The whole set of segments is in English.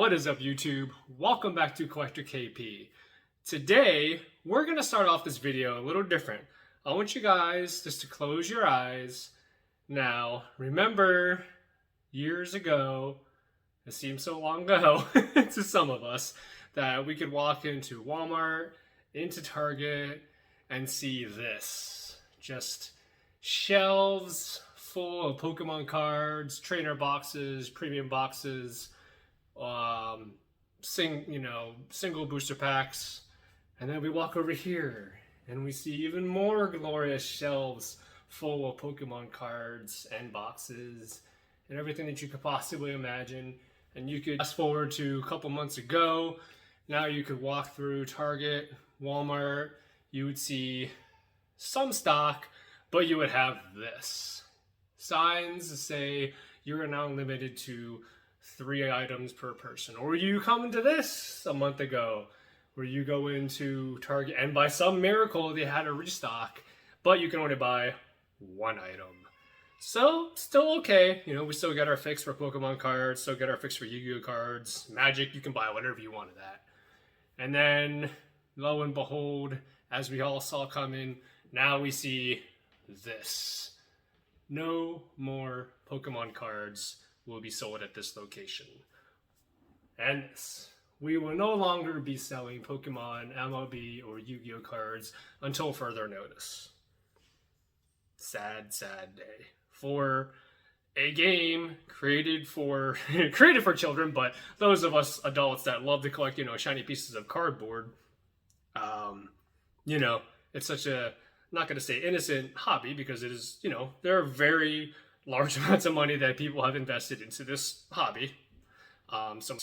What is up, YouTube? Welcome back to Collector KP. Today, we're going to start off this video a little different. I want you guys just to close your eyes. Now, remember, years ago, it seems so long ago to some of us, that we could walk into Walmart, into Target, and see this. Just shelves full of Pokemon cards, trainer boxes, premium boxes, single booster packs, and then we walk over here and we see even more glorious shelves full of Pokemon cards and boxes and everything that you could possibly imagine. And you could fast forward to a couple months ago. Now you could walk through Target, Walmart, you would see some stock, but you would have this. Signs that say you're now limited to 3 items per person. Or you come into this a month ago, where you go into Target and by some miracle they had a restock, but you can only buy 1 item. So, still okay. You know, we still get our fix for Pokemon cards, still get our fix for Yu-Gi-Oh cards. Magic, you can buy whatever you want of that. And then, lo and behold, as we all saw coming, now we see this. No more Pokemon cards will be sold at this location. And we will no longer be selling Pokemon, MLB, or Yu-Gi-Oh cards until further notice. Sad, sad day. For a game created for children, but those of us adults that love to collect, shiny pieces of cardboard, it's such a, not going to say innocent hobby, because it is, there are very large amounts of money that people have invested into this hobby. So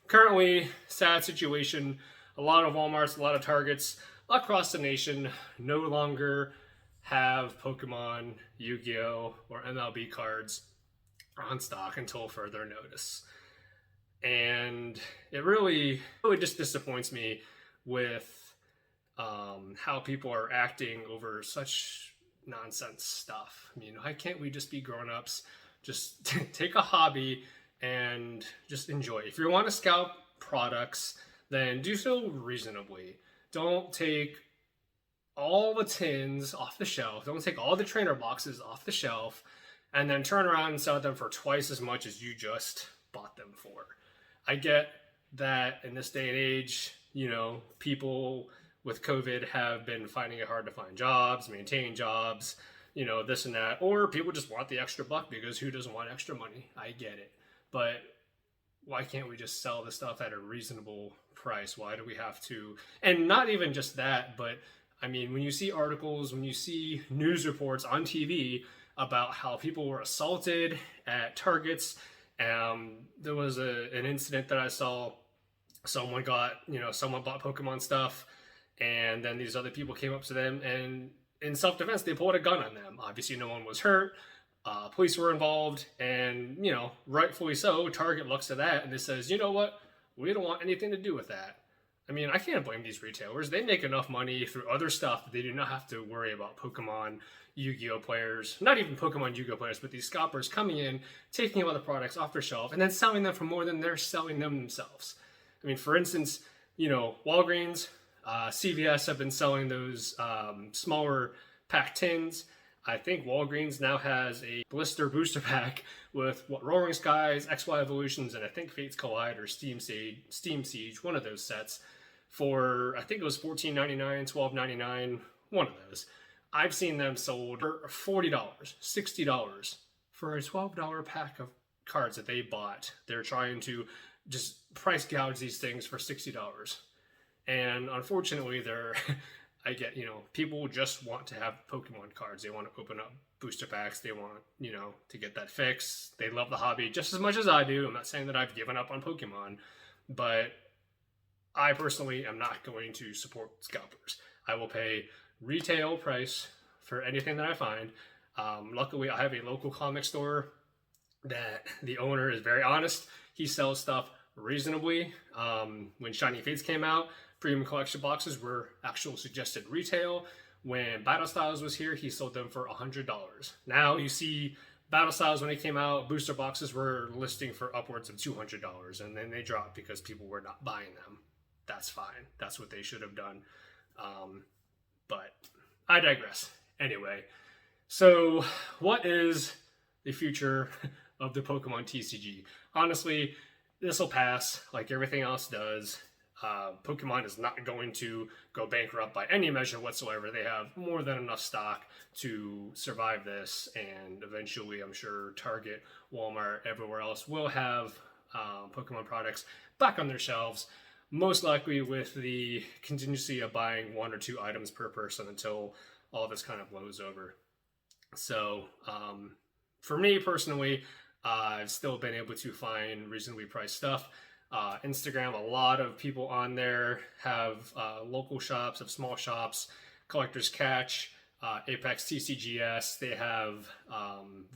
currently, sad situation. A lot of Walmarts, a lot of Targets across the nation no longer have Pokemon, Yu-Gi-Oh, or MLB cards on stock until further notice. And it really just disappoints me with how people are acting over such nonsense stuff. I mean, why can't we just be grown-ups? Just take a hobby and just enjoy. If you want to scalp products, then do so reasonably. Don't take all the tins off the shelf. Don't take all the trainer boxes off the shelf and then turn around and sell them for twice as much as you just bought them for. I get that in this day and age, people with COVID have been finding it hard to find jobs, maintain jobs, this and that, or people just want the extra buck because who doesn't want extra money? I get it. But why can't we just sell the stuff at a reasonable price? Why do we have to? And not even just that, but I mean, when you see articles, when you see news reports on TV about how people were assaulted at Targets, there was an incident that I saw. Someone bought Pokemon stuff, and then these other people came up to them, and in self-defense, they pulled a gun on them. Obviously, no one was hurt. Police were involved, and, rightfully so, Target looks at that and it says, you know what? We don't want anything to do with that. I mean, I can't blame these retailers. They make enough money through other stuff that they do not have to worry about Pokemon, Yu-Gi-Oh players, not even Pokemon Yu-Gi-Oh players, but these scalpers coming in, taking all the products off their shelf, and then selling them for more than they're selling them themselves. I mean, for instance, Walgreens, CVS have been selling those smaller pack tins. I think Walgreens now has a blister booster pack with Roaring Skies, XY Evolutions, and I think Fates Collide or Steam Siege, one of those sets, for I think it was $14.99, $12.99, one of those. I've seen them sold for $40, $60 for a $12 pack of cards that they bought. They're trying to just price gouge these things for $60. And unfortunately, people just want to have Pokemon cards. They want to open up booster packs. They want, to get that fix. They love the hobby just as much as I do. I'm not saying that I've given up on Pokemon, but I personally am not going to support scalpers. I will pay retail price for anything that I find. Luckily, I have a local comic store that the owner is very honest. He sells stuff reasonably. When Shiny Fates came out, premium collection boxes were actual suggested retail. When Battle Styles was here, he sold them for $100. Now you see Battle Styles, when it came out, booster boxes were listing for upwards of $200, and then they dropped because people were not buying them. That's fine. That's what they should have done. But I digress. Anyway, so what is the future of the Pokemon TCG? Honestly, this will pass like everything else does. Pokemon is not going to go bankrupt by any measure whatsoever. They have more than enough stock to survive this, and eventually I'm sure Target, Walmart, everywhere else will have Pokemon products back on their shelves, most likely with the contingency of buying 1 or 2 items per person until all this kind of blows over. So for me personally, I've still been able to find reasonably priced stuff. Instagram, a lot of people on there have local shops, have small shops, Collector's Catch, Apex TCGS. They have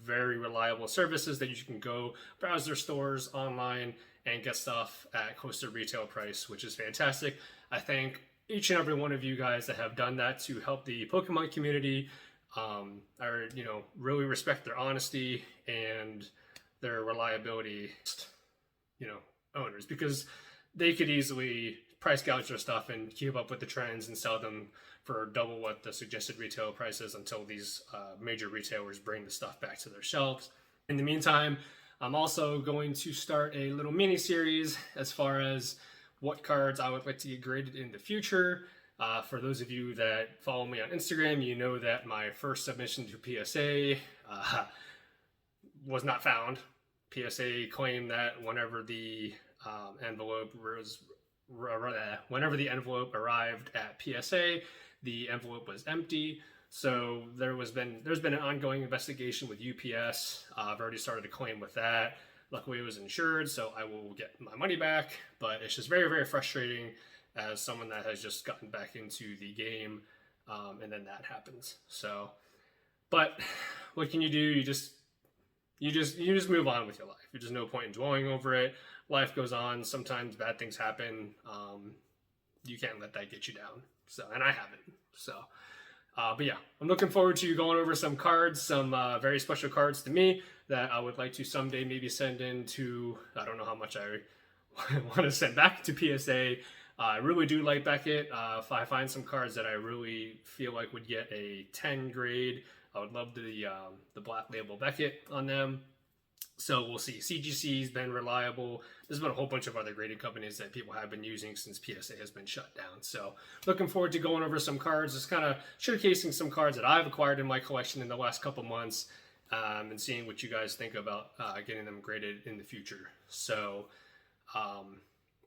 very reliable services that you can go browse their stores online and get stuff at close to retail price, which is fantastic. I thank each and every one of you guys that have done that to help the Pokemon community. I really respect their honesty and their reliability, owners, because they could easily price gouge their stuff and keep up with the trends and sell them for double what the suggested retail price is until these major retailers bring the stuff back to their shelves. In the meantime, I'm also going to start a little mini series as far as what cards I would like to get graded in the future. For those of you that follow me on Instagram, you know that my first submission to PSA was not found. PSA claimed that whenever the envelope arrived at PSA, the envelope was empty. So there's been an ongoing investigation with UPS. I've already started a claim with that. Luckily, it was insured, so I will get my money back. But it's just very, very frustrating as someone that has just gotten back into the game, and then that happens. So, but what can you do? You just move on with your life. There's just no point in dwelling over it. Life goes on. Sometimes bad things happen. You can't let that get you down. So, and I haven't. So, but yeah, I'm looking forward to going over some cards, some very special cards to me that I would like to someday maybe send in to, I don't know how much I want to send back to PSA. I really do like Beckett. If I find some cards that I really feel like would get a 10 grade, I would love the Black Label Beckett on them. So we'll see. CGC's been reliable. There's been a whole bunch of other grading companies that people have been using since PSA has been shut down. So looking forward to going over some cards, just kind of showcasing some cards that I've acquired in my collection in the last couple months, and seeing what you guys think about getting them graded in the future. So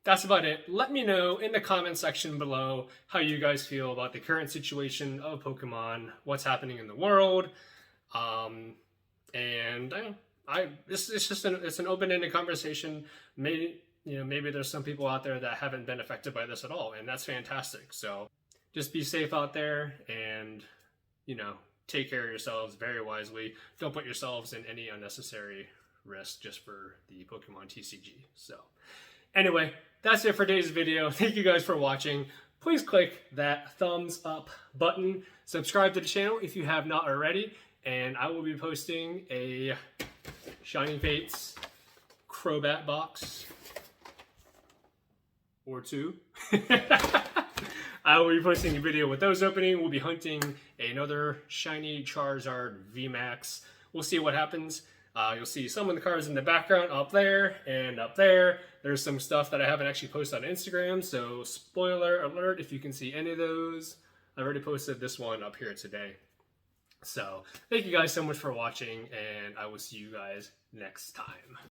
that's about it. Let me know in the comment section below how you guys feel about the current situation of Pokemon, what's happening in the world, and it's an open-ended conversation. Maybe there's some people out there that haven't been affected by this at all, and that's fantastic. So just be safe out there, and take care of yourselves very wisely. Don't put yourselves in any unnecessary risk just for the Pokemon TCG. So anyway, that's it for today's video. Thank you guys for watching. Please click that thumbs up button. Subscribe to the channel if you have not already, and I will be posting a Shining Fates Crobat box or 2. I will be posting a video with those opening. We'll be hunting another shiny Charizard VMAX. We'll see what happens. You'll see some of the cards in the background up there and up there. There's some stuff that I haven't actually posted on Instagram, so spoiler alert if you can see any of those. I've already posted this one up here today. So thank you guys so much for watching, and I will see you guys next time.